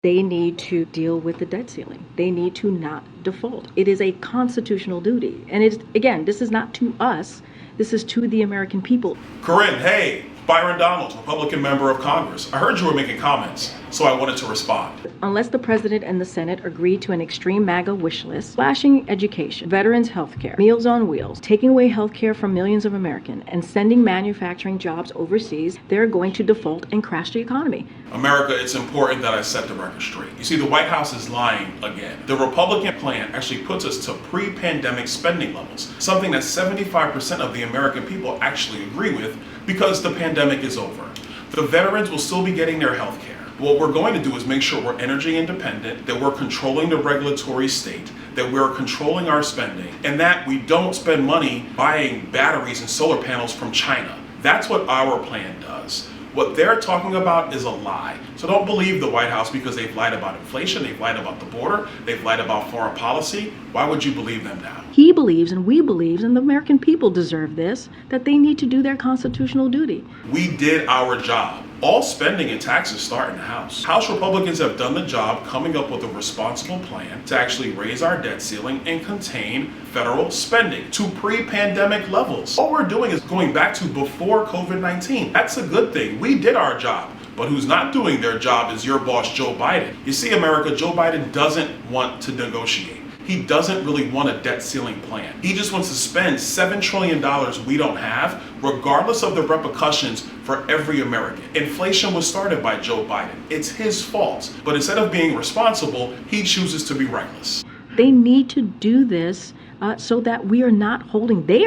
They need to deal with the debt ceiling. They need to not default. It is a constitutional duty. And again, this is not to us, this is to the American people. Corinne, hey, Byron Donalds, Republican member of Congress. I heard you were making comments, so I wanted to respond. Unless the president and the Senate agree to an extreme MAGA wish list, slashing education, veterans' health care, Meals on Wheels, taking away health care from millions of Americans, and sending manufacturing jobs overseas, they're going to default and crash the economy. America, it's important that I set the record straight. You see, the White House is lying again. The Republican plan actually puts us to pre-pandemic spending levels, something that 75% of the American people actually agree with because the pandemic is over. The veterans will still be getting their health care. What we're going to do is make sure we're energy independent, that we're controlling the regulatory state, that we're controlling our spending, and that we don't spend money buying batteries and solar panels from China. That's what our plan does. What they're talking about is a lie. So don't believe the White House because they've lied about inflation, they've lied about the border, they've lied about foreign policy. Why would you believe them now? He believes, and we believe, and the American people deserve this, that they need to do their constitutional duty. We did our job. All spending and taxes start in the House. House Republicans have done the job coming up with a responsible plan to actually raise our debt ceiling and contain federal spending to pre-pandemic levels. All we're doing is going back to before COVID-19. That's a good thing. We did our job. But who's not doing their job is your boss, Joe Biden. You see, America, Joe Biden doesn't want to negotiate. He doesn't really want a debt ceiling plan. He just wants to spend $7 trillion we don't have, regardless of the repercussions for every American. Inflation was started by Joe Biden. It's his fault. But instead of being responsible, he chooses to be reckless. They need to do this so that they are not holding the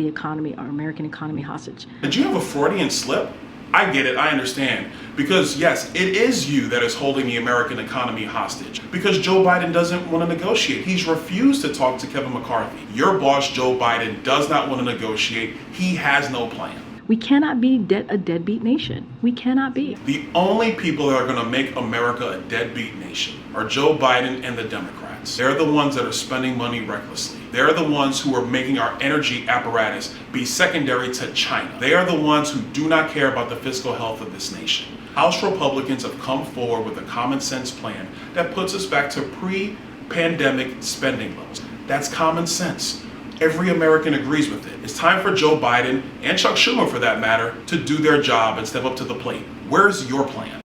economy, our American economy hostage. Did you have a Freudian slip? I get it, I understand. Because yes, it is you that is holding the American economy hostage. Because Joe Biden doesn't want to negotiate. He's refused to talk to Kevin McCarthy. Your boss, Joe Biden, does not want to negotiate. He has no plan. We cannot be a deadbeat nation. We cannot be. The only people that are going to make America a deadbeat nation are Joe Biden and the Democrats. They're the ones that are spending money recklessly. They're the ones who are making our energy apparatus be secondary to China. They are the ones who do not care about the fiscal health of this nation. House Republicans have come forward with a common sense plan that puts us back to pre-pandemic spending levels. That's common sense. Every American agrees with it. It's time for Joe Biden, and Chuck Schumer for that matter, to do their job and step up to the plate. Where's your plan?